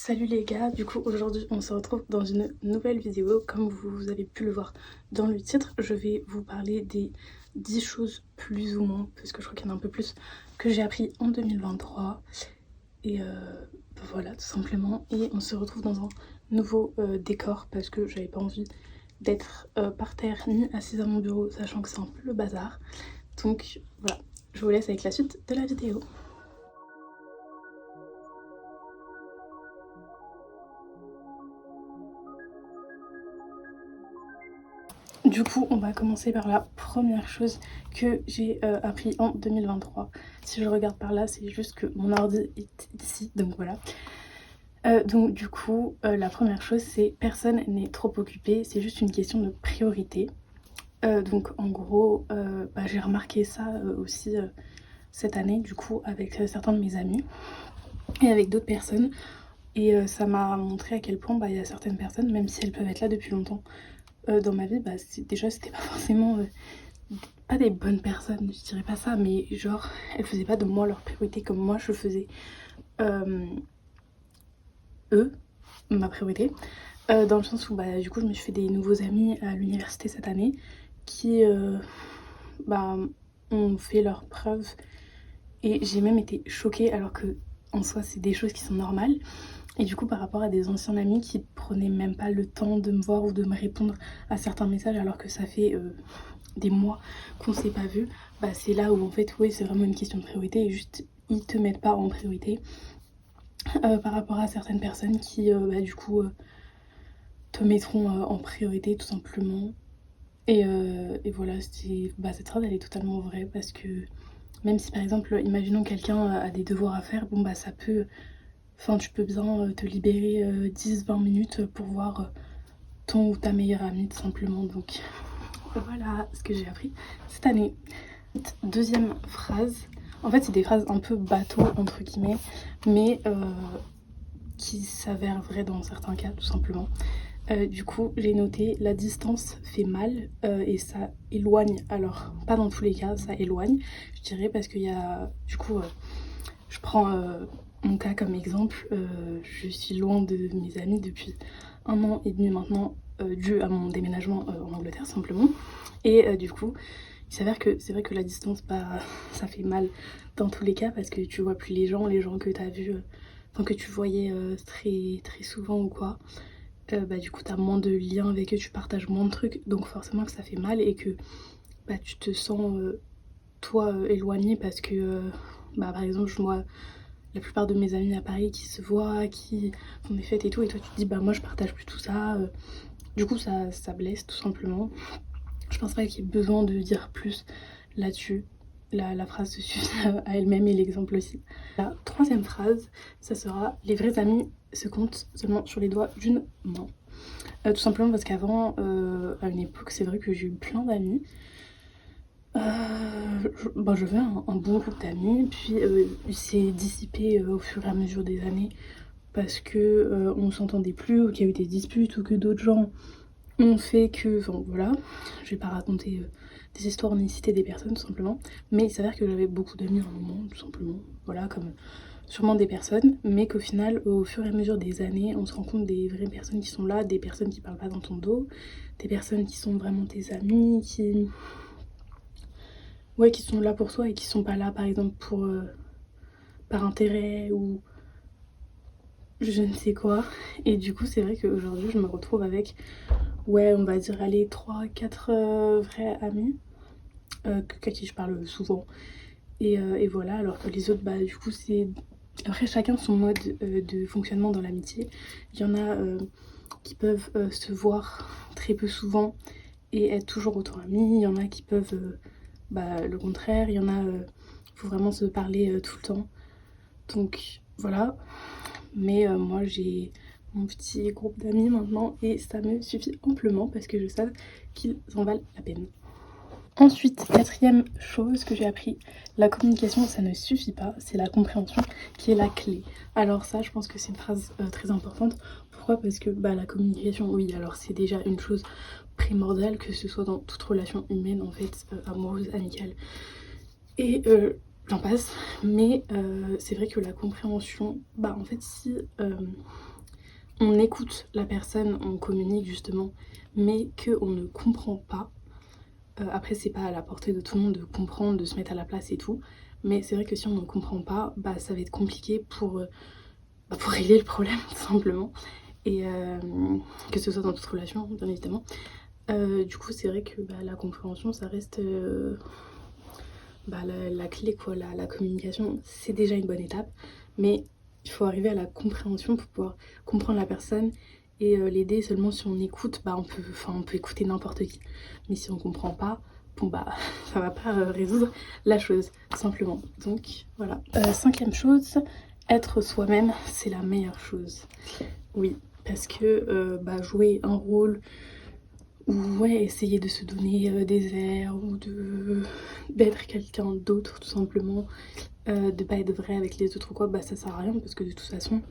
Salut les gars, du coup aujourd'hui on se retrouve dans une nouvelle vidéo. Comme vous avez pu le voir dans le titre, je vais vous parler des 10 choses plus ou moins, parce que je crois qu'il y en a un peu plus, que j'ai appris en 2023. Et voilà, tout simplement. Et on se retrouve dans un nouveau décor, parce que j'avais pas envie d'être par terre ni assise à mon bureau, sachant que c'est un peu le bazar. Donc voilà, je vous laisse avec la suite de la vidéo. Du coup, on va commencer par la première chose que j'ai appris en 2023. Si je regarde par là, c'est juste que mon ordi est ici, donc voilà. Donc du coup, la première chose, c'est personne n'est trop occupé, c'est juste une question de priorité. Donc en gros, j'ai remarqué ça aussi cette année, du coup, avec certains de mes amis et avec d'autres personnes. Et ça m'a montré à quel point il y a certaines personnes, même si elles peuvent être là depuis longtemps, dans ma vie, déjà c'était pas forcément pas des bonnes personnes, je dirais pas ça, mais genre elles faisaient pas de moi leur priorité comme moi je faisais eux ma priorité, dans le sens où du coup je me suis fait des nouveaux amis à l'université cette année qui ont fait leurs preuves et j'ai même été choquée alors que en soi c'est des choses qui sont normales. Et du coup, par rapport à des anciens amis qui prenaient même pas le temps de me voir ou de me répondre à certains messages alors que ça fait des mois qu'on s'est pas vu, c'est là où en fait, oui, c'est vraiment une question de priorité et juste ils te mettent pas en priorité par rapport à certaines personnes qui, du coup, te mettront en priorité tout simplement. Et voilà, cette phrase elle est totalement vraie parce que même si par exemple, imaginons quelqu'un a des devoirs à faire, ça peut. Enfin, tu peux bien te libérer 10-20 minutes pour voir ton ou ta meilleure amie tout simplement. Donc voilà ce que j'ai appris cette année. Deuxième phrase, en fait c'est des phrases un peu bateau entre guillemets, mais qui s'avèrent vraies dans certains cas tout simplement. Du coup j'ai noté la distance fait mal et ça éloigne. Alors pas dans tous les cas, ça éloigne je dirais, parce qu'il y a du coup je prends mon cas comme exemple, je suis loin de mes amis depuis 1 an et demi maintenant, dû à mon déménagement en Angleterre simplement. Et du coup, il s'avère que c'est vrai que la distance, ça fait mal dans tous les cas parce que tu vois plus les gens que tu as vus, que tu voyais très, très souvent ou quoi. Du coup, tu as moins de liens avec eux, tu partages moins de trucs, donc forcément que ça fait mal et que tu te sens, toi, éloigné parce que, par exemple, je vois la plupart de mes amis à Paris qui se voient, qui font des fêtes et tout, et toi tu te dis moi je partage plus tout ça. Du coup ça blesse tout simplement. Je pense pas qu'il y ait besoin de dire plus là-dessus. La phrase se suffit à elle-même et l'exemple aussi. La troisième phrase, ça sera: les vrais amis se comptent seulement sur les doigts d'une main. Tout simplement parce qu'avant, à une époque, c'est vrai que j'ai eu plein d'amis. J'avais un bon groupe d'amis, puis il s'est dissipé au fur et à mesure des années parce que on s'entendait plus, ou qu'il y a eu des disputes, ou que d'autres gens ont fait que. Enfin voilà, je vais pas raconter des histoires ni citer des personnes tout simplement, mais il s'avère que j'avais beaucoup d'amis à un moment, tout simplement, voilà, comme sûrement des personnes, mais qu'au final, au fur et à mesure des années, on se rend compte des vraies personnes qui sont là, des personnes qui parlent pas dans ton dos, des personnes qui sont vraiment tes amis, qui sont là pour toi et qui sont pas là par exemple pour par intérêt ou je ne sais quoi. Et du coup c'est vrai qu'aujourd'hui je me retrouve avec, on va dire, allez, 3-4 vrais amis à qui je parle souvent. Et voilà, alors que les autres, du coup c'est... Après chacun son mode de fonctionnement dans l'amitié. Il y en a qui peuvent se voir très peu souvent et être toujours autant amis. Il y en a qui peuvent le contraire. Il y en a, faut vraiment se parler tout le temps. Donc voilà. Mais moi j'ai mon petit groupe d'amis maintenant et ça me suffit amplement parce que je sais qu'ils en valent la peine. Ensuite, quatrième chose que j'ai appris, la communication ça ne suffit pas, c'est la compréhension qui est la clé. Alors ça, je pense que c'est une phrase très importante. Pourquoi? Parce que la communication, oui, alors c'est déjà une chose primordiale, que ce soit dans toute relation humaine en fait, amoureuse, amicale. Et j'en passe. Mais c'est vrai que la compréhension, bah en fait si on écoute la personne, on communique justement, mais qu'on ne comprend pas, après c'est pas à la portée de tout le monde de comprendre, de se mettre à la place et tout, mais c'est vrai que si on ne comprend pas, bah ça va être compliqué pour régler le problème tout simplement, et que ce soit dans toute relation bien évidemment. Du coup c'est vrai que bah, la compréhension ça reste bah, la clé quoi, la communication c'est déjà une bonne étape, mais il faut arriver à la compréhension pour pouvoir comprendre la personne et l'aider. Seulement si on écoute, bah on peut écouter n'importe qui, mais si on comprend pas, bon bah ça va pas résoudre la chose tout simplement. Donc voilà. Cinquième chose, être soi-même c'est la meilleure chose. Oui, parce que bah, jouer un rôle ou ouais, essayer de se donner des airs ou d'être quelqu'un d'autre tout simplement, de pas être vrai avec les autres ou quoi, bah ça sert à rien parce que de toute façon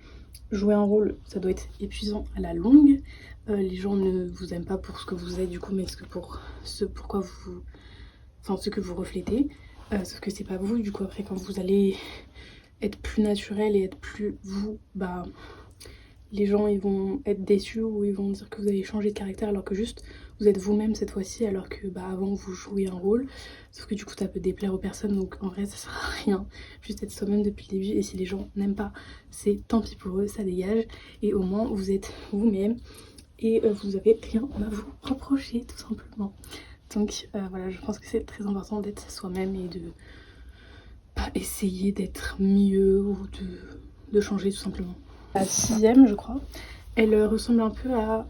jouer un rôle ça doit être épuisant à la longue. Les gens ne vous aiment pas pour ce que vous êtes du coup, mais que pour ce pourquoi vous, enfin ce que vous reflétez, sauf que c'est pas vous. Du coup après quand vous allez être plus naturel et être plus vous, bah les gens ils vont être déçus ou ils vont dire que vous avez changé de caractère alors que juste vous êtes vous-même cette fois-ci, alors que bah avant vous jouez un rôle, sauf que du coup ça peut déplaire aux personnes, donc en vrai ça sert à rien, juste être soi-même depuis le début, et si les gens n'aiment pas c'est tant pis pour eux, ça dégage, et au moins vous êtes vous-même et vous avez rien à vous reprocher tout simplement. Donc voilà, je pense que c'est très important d'être soi-même et de pas essayer d'être mieux ou de changer tout simplement. La sixième je crois, elle ressemble un peu à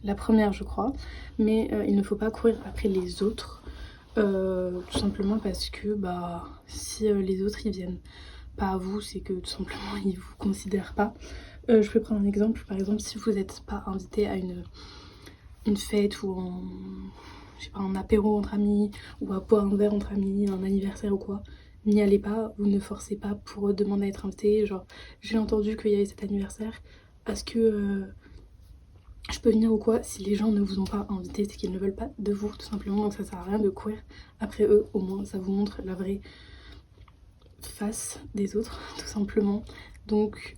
la première je crois, mais il ne faut pas courir après les autres, tout simplement parce que bah si les autres ils viennent pas à vous, c'est que tout simplement ils vous considèrent pas. Je peux prendre un exemple, par exemple si vous n'êtes pas invité à une fête ou je sais pas, un apéro entre amis, ou à boire un verre entre amis, un anniversaire ou quoi, n'y allez pas ou ne forcez pas pour demander à être invité. Genre j'ai entendu qu'il y avait cet anniversaire, est-ce que je peux venir ou quoi? Si les gens ne vous ont pas invité, c'est qu'ils ne veulent pas de vous tout simplement, donc ça sert à rien de courir après eux, au moins ça vous montre la vraie face des autres tout simplement. Donc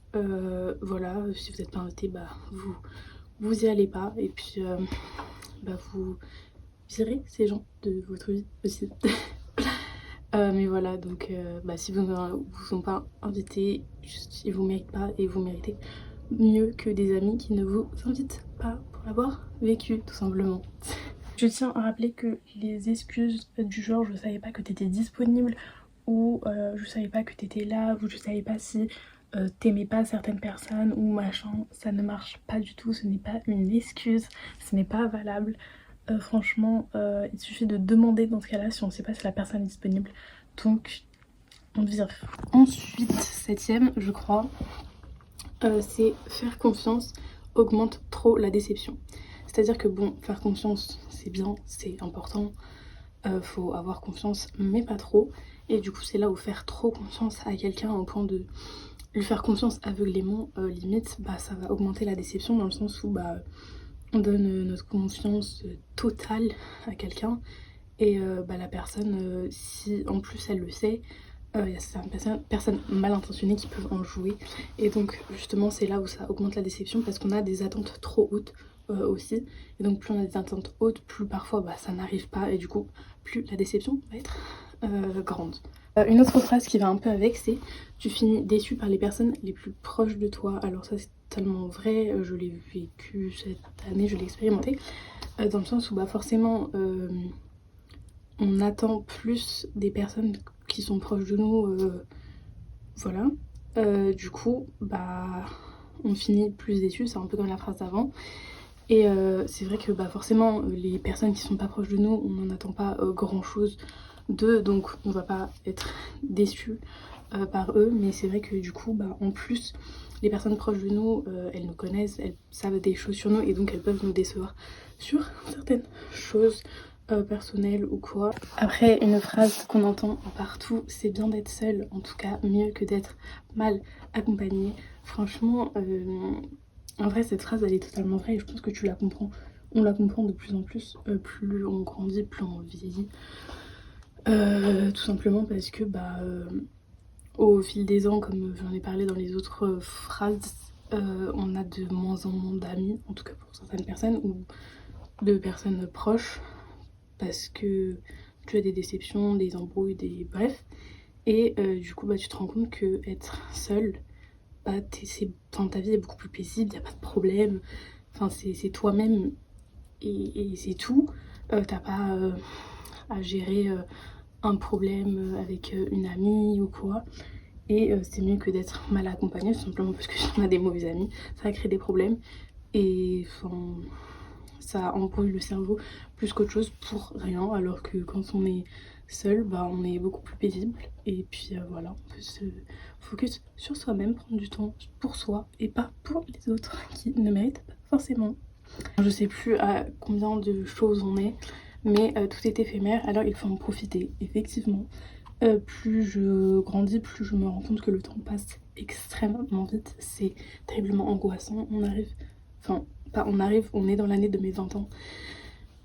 voilà, si vous n'êtes pas invité, bah vous y allez pas, et puis bah vous virez ces gens de votre vie aussi. Mais voilà, donc bah, si vous ne vous sont pas invités, juste ils vous méritent pas, et vous méritez mieux que des amis qui ne vous invitent pas pour l'avoir vécu tout simplement. Je tiens à rappeler que les excuses du genre je savais pas que t'étais disponible, ou je savais pas que t'étais là, ou je savais pas si t'aimais pas certaines personnes ou machin, ça ne marche pas du tout, ce n'est pas une excuse, ce n'est pas valable. Franchement il suffit de demander dans ce cas-là si on sait pas si la personne est disponible, donc on vire. Ensuite, septième je crois, c'est faire confiance augmente trop la déception. C'est-à-dire que bon, faire confiance c'est bien, c'est important, faut avoir confiance mais pas trop, et du coup c'est là où faire trop confiance à quelqu'un au point de lui faire confiance aveuglément, limite bah ça va augmenter la déception, dans le sens où bah on donne notre confiance totale à quelqu'un, et bah la personne si en plus elle le sait, il y a certaines personnes mal intentionnées qui peuvent en jouer, et donc justement c'est là où ça augmente la déception parce qu'on a des attentes trop hautes aussi, et donc plus on a des attentes hautes, plus parfois bah, ça n'arrive pas, et du coup plus la déception va être grande. Une autre phrase qui va un peu avec, c'est tu finis déçu par les personnes les plus proches de toi. Alors ça c'est tellement vrai, je l'ai vécu cette année, je l'ai expérimenté, dans le sens où bah forcément on attend plus des personnes qui sont proches de nous, voilà. Du coup bah on finit plus déçu, c'est un peu comme la phrase d'avant. Et c'est vrai que bah forcément les personnes qui sont pas proches de nous, on n'en attend pas grand chose d'eux, donc on va pas être déçu par eux, mais c'est vrai que du coup bah en plus les personnes proches de nous, elles nous connaissent, elles savent des choses sur nous, et donc elles peuvent nous décevoir sur certaines choses personnelles ou quoi. Après, une phrase qu'on entend partout, c'est bien d'être seule, en tout cas mieux que d'être mal accompagnée. Franchement en vrai cette phrase elle est totalement vraie, et je pense que tu la comprends, on la comprend de plus en plus, plus on grandit, plus on vieillit. Tout simplement parce que au fil des ans, comme j'en ai parlé dans les autres phrases, on a de moins en moins d'amis, en tout cas pour certaines personnes, ou de personnes proches, parce que tu as des déceptions, des embrouilles, des bref. Et du coup, tu te rends compte que être seule, ta vie est beaucoup plus paisible, il n'y a pas de problème. Enfin, c'est toi-même et c'est tout. T'as pas à gérer un problème avec une amie ou quoi. Et c'est mieux que d'être mal accompagné, tout simplement parce que si on a des mauvais amis, ça crée des problèmes. Et enfin, ça embrouille le cerveau plus qu'autre chose pour rien, alors que quand on est seul, on est beaucoup plus paisible. Et puis voilà, on peut se focus sur soi-même, prendre du temps pour soi et pas pour les autres qui ne méritent pas forcément. Je sais plus à combien de choses on est, mais tout est éphémère, alors il faut en profiter, effectivement. Plus je grandis, plus je me rends compte que le temps passe extrêmement vite. C'est terriblement angoissant. On arrive, enfin, pas on arrive, on est dans l'année de mes 20 ans.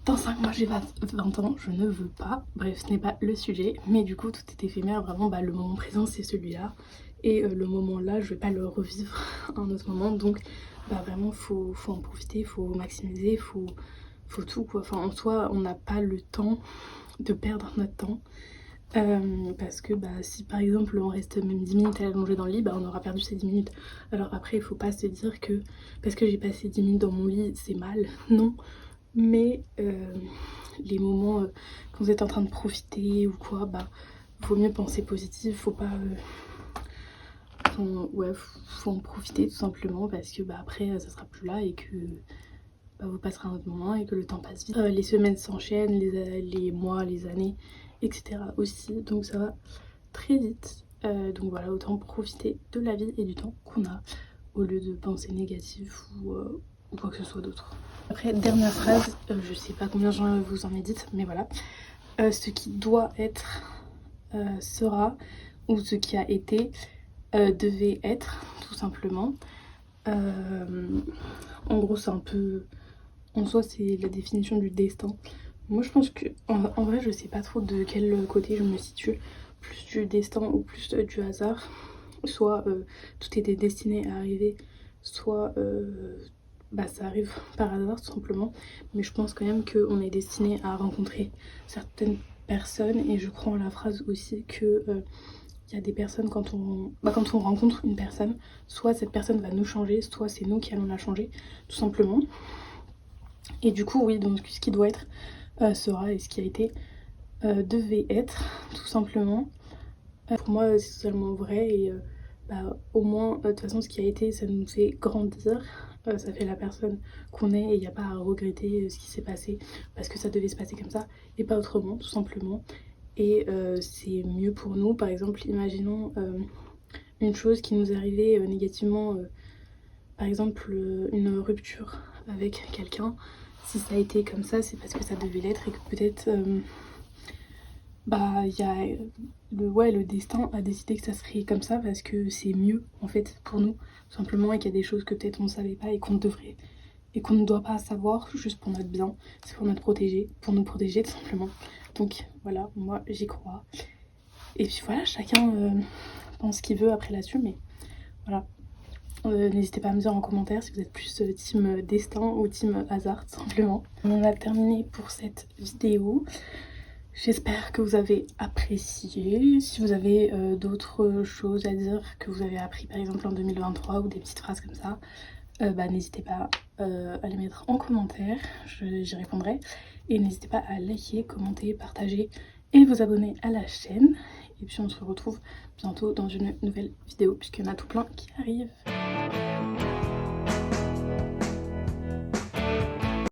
Dans 5 mois, j'ai 20 ans, je ne veux pas. Bref, ce n'est pas le sujet. Mais du coup, tout est éphémère. Vraiment, le moment présent, c'est celui-là. Et le moment là, je vais pas le revivre à un autre moment. Donc, vraiment, faut en profiter, faut maximiser, faut tout quoi. Enfin, en soi, on n'a pas le temps de perdre notre temps. Parce que si par exemple on reste même 10 minutes à allonger dans le lit, on aura perdu ces 10 minutes. Alors après, il faut pas se dire que parce que j'ai passé 10 minutes dans mon lit, c'est mal. Non. Mais les moments quand vous êtes en train de profiter ou quoi, vaut mieux penser positif. Faut pas. Faut en profiter tout simplement parce que après ça sera plus là et que vous passerez un autre moment et que le temps passe vite. Les semaines s'enchaînent, les mois, les années, etc. aussi. Donc ça va très vite. Donc voilà, autant profiter de la vie et du temps qu'on a au lieu de penser négatif ou quoi que ce soit d'autre. Après, dernière phrase, je sais pas combien j'en vous en médite, mais voilà. Ce qui doit être sera, ou ce qui a été devait être, tout simplement. En gros, c'est un peu. En soi, c'est la définition du destin. Moi, je pense que, en vrai, je sais pas trop de quel côté je me situe. Plus du destin ou plus du hasard. Soit tout était destiné à arriver, soit ça arrive par hasard tout simplement. Mais je pense quand même qu'on est destiné à rencontrer certaines personnes. Et je crois en la phrase aussi que il y a des personnes quand on rencontre une personne, soit cette personne va nous changer, soit c'est nous qui allons la changer, tout simplement. Et du coup, oui, donc ce qui doit être sera, et ce qui a été devait être, tout simplement. Pour moi, c'est totalement vrai. Et au moins, de toute façon, ce qui a été, ça nous fait grandir. Ça fait la personne qu'on est et il n'y a pas à regretter ce qui s'est passé parce que ça devait se passer comme ça et pas autrement, tout simplement. Et c'est mieux pour nous. Par exemple, imaginons une chose qui nous arrivait négativement, par exemple une rupture avec quelqu'un. Si ça a été comme ça, c'est parce que ça devait l'être et que peut-être il y a le destin a décidé que ça serait comme ça parce que c'est mieux en fait pour nous, tout simplement, et qu'il y a des choses que peut-être on ne savait pas et qu'on devrait et qu'on ne doit pas savoir juste pour notre bien, c'est pour pour nous protéger tout simplement. Donc voilà, moi j'y crois. Et puis voilà, chacun pense ce qu'il veut après là-dessus, mais voilà. N'hésitez pas à me dire en commentaire si vous êtes plus team destin ou team hasard, tout simplement. On a terminé pour cette vidéo. J'espère que vous avez apprécié. Si vous avez d'autres choses à dire que vous avez appris par exemple en 2023 ou des petites phrases comme ça, n'hésitez pas à les mettre en commentaire, j'y répondrai. Et n'hésitez pas à liker, commenter, partager et vous abonner à la chaîne. Et puis on se retrouve bientôt dans une nouvelle vidéo puisqu'il y en a tout plein qui arrivent.